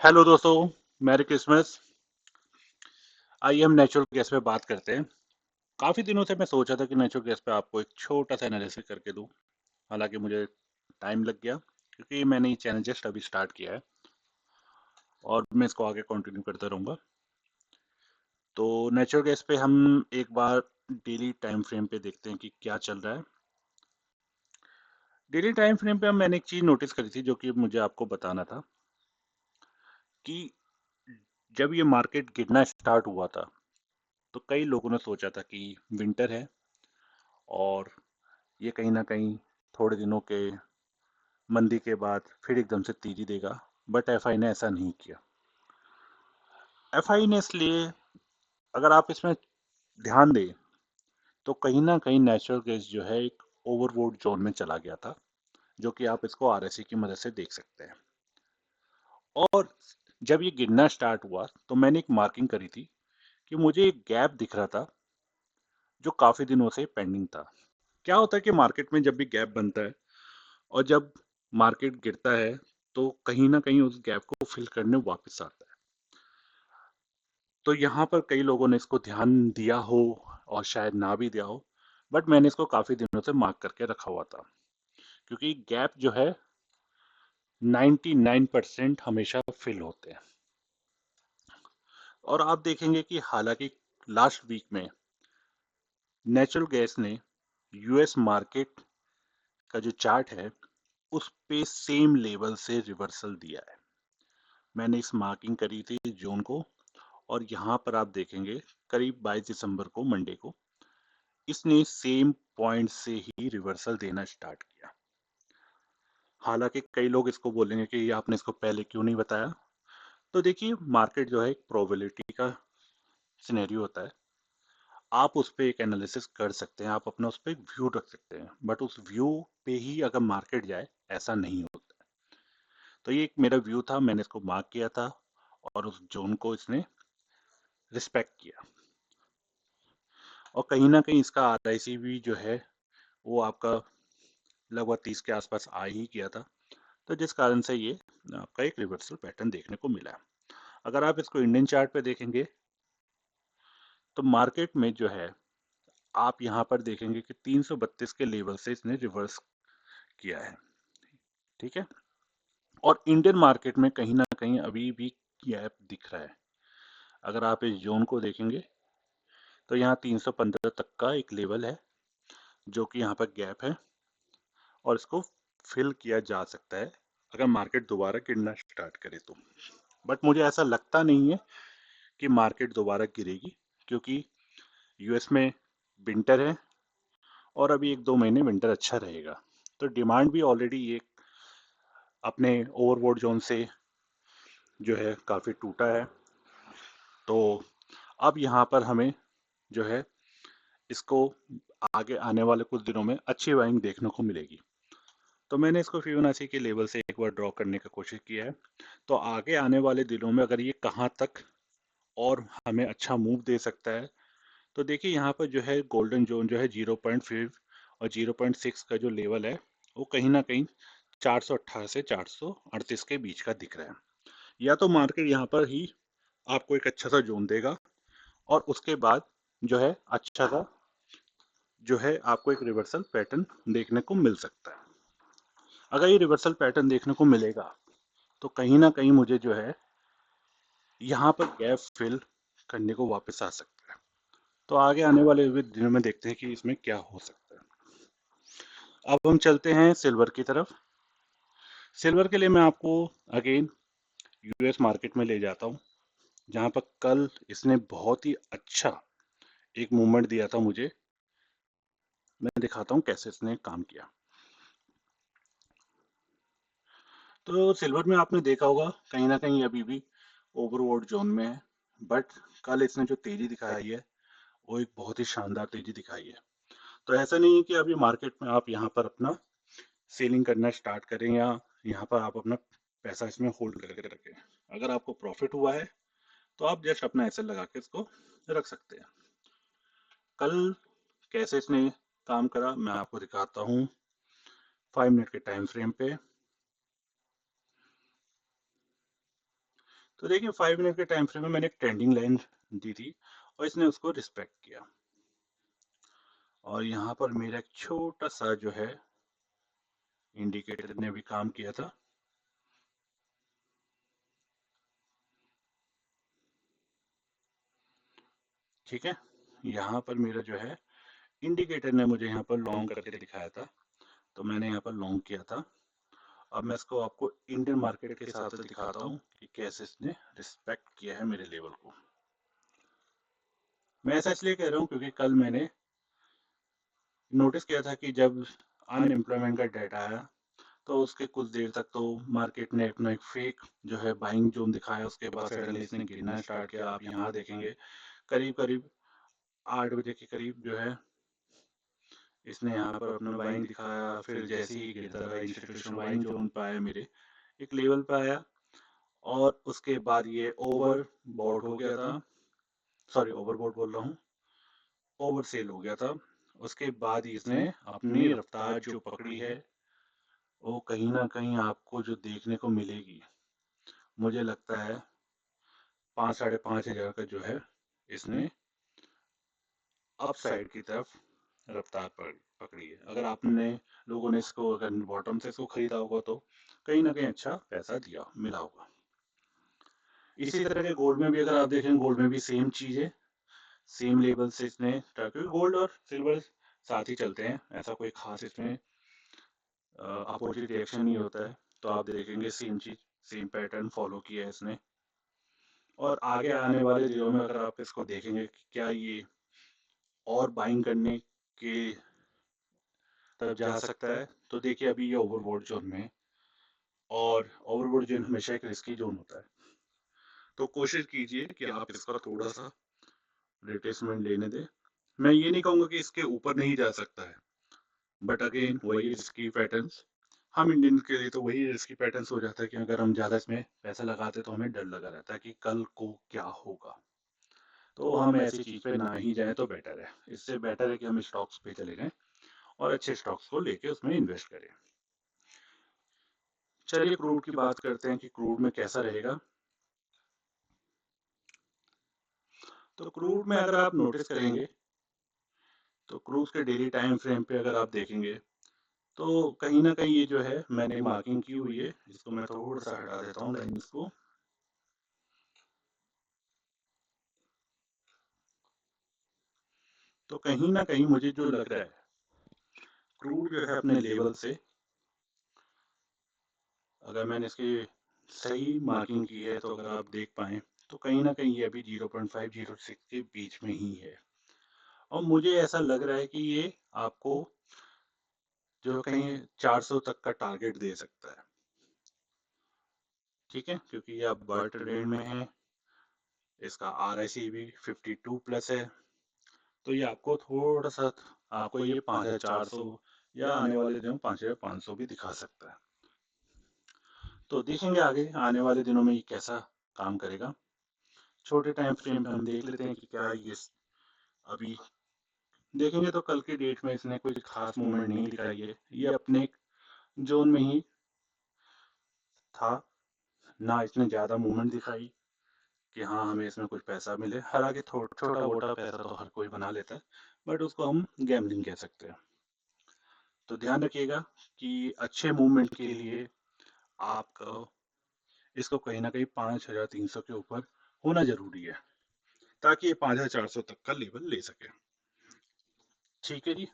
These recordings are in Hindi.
हेलो दोस्तों, मैरी क्रिसमस। आइए हम नेचुरल गैस पे बात करते हैं। काफ़ी दिनों से मैं सोचा था कि नेचुरल गैस पे आपको एक छोटा सा एनालिसिस करके दूं। हालांकि मुझे टाइम लग गया क्योंकि मैंने ये चैनल जस्ट अभी स्टार्ट किया है और मैं इसको आगे कंटिन्यू करता रहूँगा। तो नेचुरल गैस पे हम एक बार डेली टाइम फ्रेम पे देखते हैं कि क्या चल रहा है। डेली टाइम फ्रेम पे मैंने एक चीज़ नोटिस करी थी जो कि मुझे आपको बताना था कि जब ये मार्केट गिरना स्टार्ट हुआ था तो कई लोगों ने सोचा था कि विंटर है और ये कहीं ना कहीं थोड़े दिनों के मंदी के बाद फिर एकदम से तेजी देगा। बट एफआई ने ऐसा नहीं किया। एफआई ने इसलिए, अगर आप इसमें ध्यान दें तो कहीं ना कहीं नेचुरल गैस जो है एक ओवरबोट जोन में चला गया था, जो कि आप इसको आरएससी की मदद से देख सकते हैं। और जब ये गिरना स्टार्ट हुआ तो मैंने एक मार्किंग करी थी कि मुझे एक गैप दिख रहा था जो काफी दिनों से पेंडिंग था। क्या होता है कि मार्केट में जब भी गैप बनता है और जब मार्केट गिरता है तो कहीं ना कहीं उस गैप को फिल करने वापस आता है। तो यहाँ पर कई लोगों ने इसको ध्यान दिया हो और शायद ना भी दिया हो, बट मैंने इसको काफी दिनों से मार्क करके रखा हुआ था क्योंकि गैप जो है 99% हमेशा फिल होते हैं। और आप देखेंगे कि हालांकि लास्ट वीक में नेचुरल गैस ने यूएस मार्केट का जो चार्ट है उस पे सेम लेवल से रिवर्सल दिया है। मैंने इस मार्किंग करी थी जून को, और यहाँ पर आप देखेंगे करीब 22 दिसंबर को, मंडे को, इसने सेम पॉइंट से ही रिवर्सल देना स्टार्ट किया। हालांकि कई लोग इसको बोलेंगे कि ये आपने इसको पहले क्यों नहीं बताया। तो देखिए, मार्केट जो है एक प्रोबेबिलिटी का सिनेरियो होता है। आप उस पर एक एनालिसिस कर सकते हैं, आप अपना उस पर एक व्यू रख सकते हैं, बट उस व्यू पे ही अगर मार्केट जाए ऐसा नहीं होता। तो ये एक मेरा व्यू था, मैंने इसको मार्क किया था और उस जोन को इसने रिस्पेक्ट किया। और कहीं ना कहीं इसका आरआईसी भी जो है वो आपका लगभग 30 के आसपास आ ही गया था। तो जिस कारण से ये आपका एक रिवर्सल पैटर्न देखने को मिला है। अगर आप इसको इंडियन चार्ट पे देखेंगे तो मार्केट में जो है आप यहाँ पर देखेंगे कि 332 के लेवल से इसने रिवर्स किया है। ठीक है। और इंडियन मार्केट में कहीं ना कहीं अभी भी गैप दिख रहा है। अगर आप इस जोन को देखेंगे तो यहाँ 315 तक का एक लेवल है जो कि यहाँ पर गैप है और इसको फिल किया जा सकता है अगर मार्केट दोबारा गिरना स्टार्ट करे तो। बट मुझे ऐसा लगता नहीं है कि मार्केट दोबारा गिरेगी, क्योंकि यूएस में विंटर है और अभी 1-2 महीने विंटर अच्छा रहेगा। तो डिमांड भी ऑलरेडी एक अपने ओवरबोट जोन से जो है काफ़ी टूटा है। तो अब यहाँ पर हमें जो है इसको आगे आने वाले कुछ दिनों में अच्छी बाइंग देखने को मिलेगी। तो मैंने इसको फिबोनाची के लेवल से एक बार ड्रॉ करने का कोशिश किया है। तो आगे आने वाले दिनों में अगर ये कहाँ तक और हमें अच्छा मूव दे सकता है, तो देखिए यहाँ पर जो है गोल्डन जोन जो है 0.5 और 0.6 का जो लेवल है वो कहीं ना कहीं 418 से 438 के बीच का दिख रहा है। या तो मार्केट यहाँ पर ही आपको एक अच्छा सा जोन देगा और उसके बाद जो है अच्छा सा जो है आपको एक रिवर्सल पैटर्न देखने को मिल सकता है। अगर ये रिवर्सल पैटर्न देखने को मिलेगा तो कहीं ना कहीं मुझे जो है यहाँ पर गैप फिल करने को वापस आ सकता है। तो आगे आने वाले दिनों में देखते हैं कि इसमें क्या हो सकता है। अब हम चलते हैं सिल्वर की तरफ। सिल्वर के लिए मैं आपको अगेन यूएस मार्केट में ले जाता हूँ, जहाँ पर कल इसने बहुत ही अच्छा एक मूवमेंट दिया था मुझे। मैं दिखाता हूँ कैसे इसने काम किया। तो सिल्वर में आपने देखा होगा कहीं ना कहीं अभी भी ओवरबोट जोन में है, बट कल इसने जो तेजी दिखाई है वो एक बहुत ही शानदार तेजी दिखाई है। तो ऐसा नहीं है कि अभी मार्केट में आप यहाँ पर अपना सेलिंग करना स्टार्ट करें या यहाँ पर आप अपना पैसा इसमें होल्ड करके रखें। अगर आपको प्रॉफिट हुआ है तो आप जस्ट अपना ऐसे लगा के इसको रख सकते हैं। कल कैसे इसने काम करा मैं आपको दिखाता हूँ 5 मिनट के टाइम फ्रेम पे। तो देखिए 5 मिनट के टाइम फ्रेम में मैंने एक ट्रेंडिंग लाइन दी थी और इसने उसको रिस्पेक्ट किया। और यहाँ पर मेरा एक छोटा सा जो है इंडिकेटर ने भी काम किया था। ठीक है, यहाँ पर मेरा जो है इंडिकेटर ने मुझे यहाँ पर लॉन्ग करके दिखाया था, तो मैंने यहाँ पर लॉन्ग किया था। अब मैं इसको आपको इंडियन मार्केट के हिसाब से दिखाता हूँ कि कैसे इसने रिस्पेक्ट किया है मेरे लेवल को। मैं ऐसा इसलिए कह रहा हूँ क्योंकि कल मैंने नोटिस किया था कि जब अनएम्प्लॉयमेंट का डाटा आया तो उसके कुछ देर तक तो मार्केट ने अपना एक फेक जो है बाइंग जोन दिखाया, उसके बाद सडनली इसने गिरना स्टार्ट किया। आप यहाँ देखेंगे करीब करीब 8 बजे के करीब जो है इसने यहाँ पर अपना बाइंग दिखाया। फिर जैसे ही गिरता रहा इंस्टीट्यूशन बाइंग जोन पे आया, मेरे एक लेवल पे आया और उसके बाद ये ओवर बॉट हो गया था, सॉरी ओवरबोट बोल रहा हूँ, ओवर सेल हो गया था। उसके बाद इसने अपनी रफ्तार जो पकड़ी है वो कहीं ना कहीं आपको जो देखने को मिलेगी, मुझे लगता है 5-5.5 हज़ार का जो है इसने अपसाइड की तरफ रफ्तार पकड़ी है। अगर आपने लोगों ने इसको अगर बॉटम से इसको खरीदा होगा तो कहीं ना कहीं अच्छा पैसा दिया मिला होगा। इसी तरह के गोल्ड में भी अगर आप देखें, गोल्ड में भी सेम चीज है, सेम लेवल से इसने, क्योंकि गोल्ड और सिल्वर साथ ही चलते हैं, ऐसा कोई खास इसमें अपोजिट रिएक्शन नहीं होता है। तो आप देखेंगे सेम चीज, सेम पैटर्न फॉलो किया है इसने। और आगे आने वाले दिनों में अगर आप इसको देखेंगे कि क्या ये और बाइंग करने के तरफ जा सकता है, तो देखिए अभी ये ओवरबोट जोन में है और ओवरबोट जोन हमेशा एक रिस्की जोन होता है। तो कोशिश कीजिए कि आप इसका थोड़ा सा रिट्रेसमेंट लेने दें। मैं ये नहीं कहूंगा कि इसके ऊपर नहीं जा सकता है, बट अगेन वही रिस्की पैटर्न्स, हम इंडियन के लिए तो वही रिस्की पैटर्न्स हो जाता है कि अगर हम ज्यादा इसमें पैसा लगाते तो हमें डर लगा रहता है कि कल को क्या होगा। तो हम ऐसी चीज पे ना ही जाएं तो बेटर है। इससे बेटर है कि हम स्टॉक्स पे चले जाएं और अच्छे स्टॉक्स को लेके उसमें इन्वेस्ट करें। चलिए क्रूड की बात करते हैं कि क्रूड में कैसा रहेगा। तो क्रूड में अगर आप नोटिस करेंगे तो क्रूज के डेली टाइम फ्रेम पे अगर आप देखेंगे तो कहीं ना कहीं ये जो है मैंने मार्किंग की हुई है, इसको मैं थोड़ा सा हटा देता हूँ लाइन्स को। तो कहीं ना कहीं मुझे जो लग रहा है क्रूड जो है अपने लेवल से, अगर मैंने इसकी सही मार्किंग की है तो अगर आप देख पाए तो कहीं ना कहीं ये अभी 0.506 के बीच में ही है। और मुझे ऐसा लग रहा है कि ये आपको जो कहीं 400 तक का टारगेट दे सकता है। ठीक है, क्योंकि ये अब बर्ट ट्रेंड में है, इसका RSI भी 52 प्लस है। तो ये आपको थोड़ा सा, आपको ये 5,400 या आने वाले दिनों 5,500 भी दिखा सकता है। तो देखेंगे आगे आने वाले दिनों में ये कैसा काम करेगा। छोटे टाइम फ्रेम पे हम देख लेते हैं कि क्या ये अभी देखेंगे तो कल की डेट में इसने कोई खास मूवमेंट नहीं दिखाई है, ये अपने जोन में ही था, ना इसने ज्यादा मूवमेंट दिखाई कि हाँ हमें इसमें कुछ पैसा मिले। हालांकि छोटा मोटा पैसा तो हर कोई बना लेता है, बट उसको हम गैम्बलिंग कह सकते हैं। तो ध्यान रखिएगा कि अच्छे मूवमेंट के लिए आपको इसको कहीं ना कहीं 5,300 के ऊपर होना जरूरी है ताकि ये 5,400 तक का लेवल ले सके। ठीक है जी,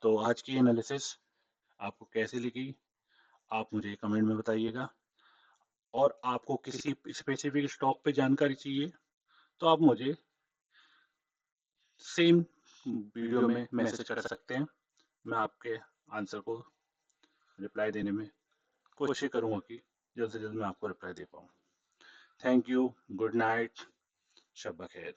तो आज की एनालिसिस आपको कैसी लगी आप मुझे कमेंट में बताइएगा। और आपको किसी स्पेसिफिक स्टॉक पे जानकारी चाहिए तो आप मुझे सेम वीडियो में मैसेज कर सकते हैं। मैं आपके आंसर को रिप्लाई देने में कोशिश करूंगा कि जल्द से जल्द मैं आपको रिप्लाई दे पाऊँ। थैंक यू, गुड नाइट, शब बखैर।